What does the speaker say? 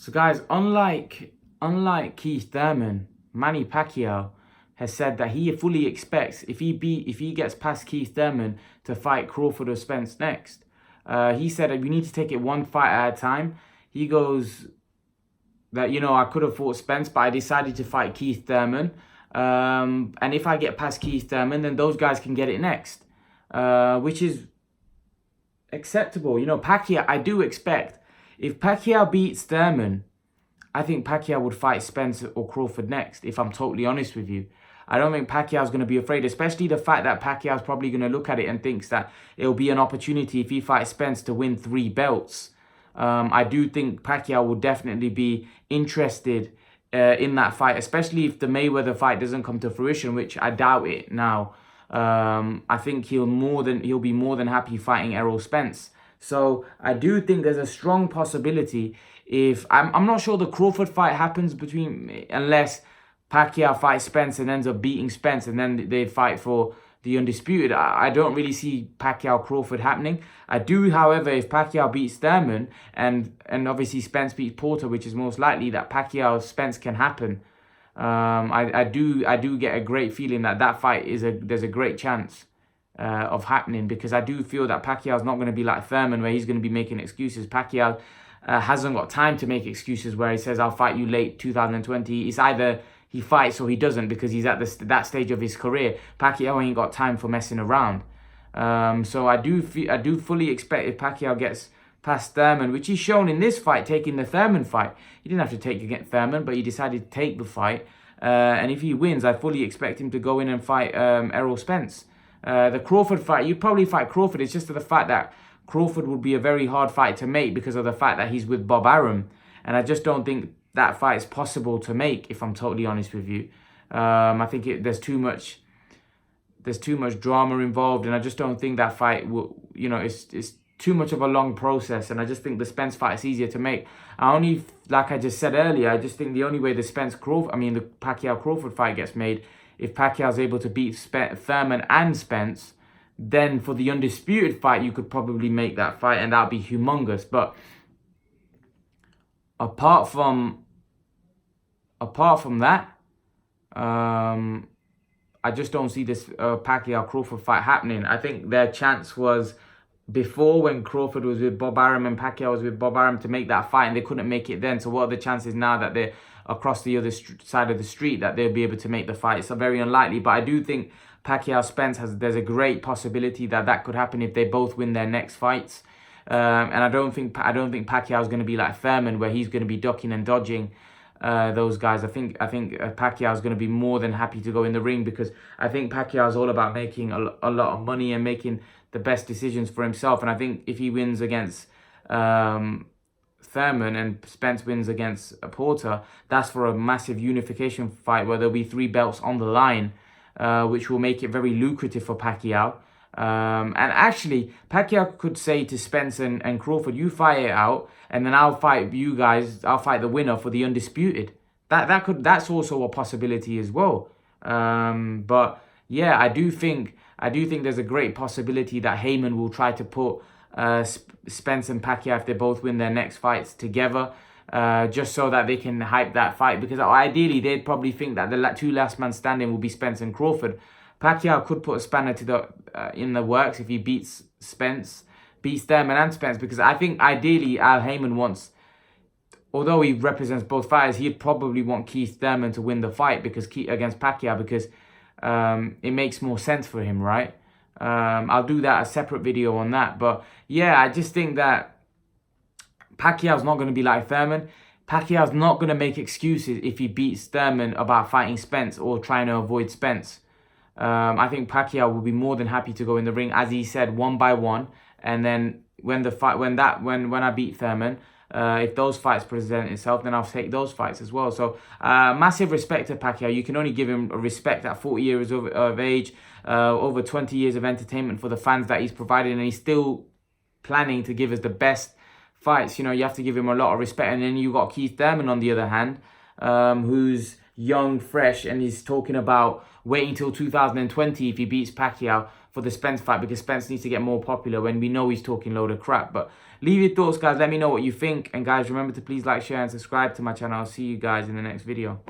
So guys, unlike Keith Thurman, Manny Pacquiao has said that he fully expects if he gets past Keith Thurman to fight Crawford or Spence next. He said that we need to take it one fight at a time. He goes that, I could have fought Spence, but I decided to fight Keith Thurman. And if I get past Keith Thurman, then those guys can get it next, which is acceptable. Pacquiao, I do expect, if Pacquiao beats Thurman, I think Pacquiao would fight Spence or Crawford next, if I'm totally honest with you. I don't think Pacquiao's going to be afraid, especially the fact that Pacquiao's probably going to look at it and thinks that it'll be an opportunity if he fights Spence to win 3 belts. I do think Pacquiao will definitely be interested in that fight, especially if the Mayweather fight doesn't come to fruition, which I doubt it now. I think he'll be more than happy fighting Errol Spence. So I do think there's a strong possibility. If I'm not sure the Crawford fight happens unless Pacquiao fights Spence and ends up beating Spence and then they fight for the undisputed. I don't really see Pacquiao Crawford happening. I do, however, if Pacquiao beats Thurman and obviously Spence beats Porter, which is most likely, that Pacquiao Spence can happen. I do get a great feeling that fight there's a great chance of happening, because I do feel that Pacquiao's not going to be like Thurman where he's going to be making excuses. Pacquiao hasn't got time to make excuses where he says, I'll fight you late 2020. It's either he fights or he doesn't, because he's at that stage of his career. Pacquiao ain't got time for messing around. So I do fully expect if Pacquiao gets past Thurman, which he's shown in this fight, taking the Thurman fight. He didn't have to take against Thurman, but he decided to take the fight. And if he wins, I fully expect him to go in and fight Errol Spence. The Crawford fight, you'd probably fight Crawford. It's just the fact that Crawford would be a very hard fight to make because of the fact that he's with Bob Arum. And I just don't think that fight is possible to make, if I'm totally honest with you. I think there's too much drama involved, and I just don't think that fight will, it's too much of a long process, and I just think the Spence fight is easier to make. Like I just said earlier, I just think the only way the Pacquiao Crawford fight gets made, if Pacquiao's able to beat Thurman and Spence, then for the undisputed fight, you could probably make that fight, and that'd be humongous. But apart from that, I just don't see this Pacquiao Crawford fight happening. I think their chance was before, when Crawford was with Bob Arum and Pacquiao was with Bob Arum, to make that fight, and they couldn't make it then. So what are the chances now that they're across the other side of the street that they'll be able to make the fight? It's very unlikely, but I do think Pacquiao Spence there's a great possibility that could happen if they both win their next fights. And I don't think Pacquiao's going to be like Thurman, where he's going to be ducking and dodging those guys. I think Pacquiao's going to be more than happy to go in the ring, because I think Pacquiao's all about making a lot of money and making the best decisions for himself. And I think if he wins against Thurman and Spence wins against Porter, that's for a massive unification fight where there'll be 3 belts on the line, which will make it very lucrative for Pacquiao. And actually, Pacquiao could say to Spence and Crawford, you fight it out, and then I'll fight you guys. I'll fight the winner for the undisputed. That's also a possibility as well. But yeah, I do think there's a great possibility that Heyman will try to put Spence and Pacquiao, if they both win their next fights, together, just so that they can hype that fight. Because ideally, they'd probably think that the 2 last man standing will be Spence and Crawford. Pacquiao could put a spanner in the works if he beats Thurman and Spence, because I think ideally Al Heyman wants, although he represents both fighters, he'd probably want Keith Thurman to win the fight against Pacquiao, because it makes more sense for him, right? I'll do a separate video on that. But yeah, I just think that Pacquiao's not going to be like Thurman. Pacquiao's not going to make excuses if he beats Thurman about fighting Spence or trying to avoid Spence. I think Pacquiao will be more than happy to go in the ring, as he said, 1 by 1. And then when I beat Thurman, if those fights present itself, then I'll take those fights as well. So massive respect to Pacquiao. You can only give him respect at 40 years of age, over 20 years of entertainment for the fans that he's provided, and he's still planning to give us the best fights. You have to give him a lot of respect. And then you got Keith Thurman on the other hand, who's young, fresh, and he's talking about waiting till 2020 if he beats Pacquiao for the Spence fight, because Spence needs to get more popular when we know he's talking load of crap. But leave your thoughts, guys. Let me know what you think. And guys, remember to please like, share, and subscribe to my channel. I'll see you guys in the next video.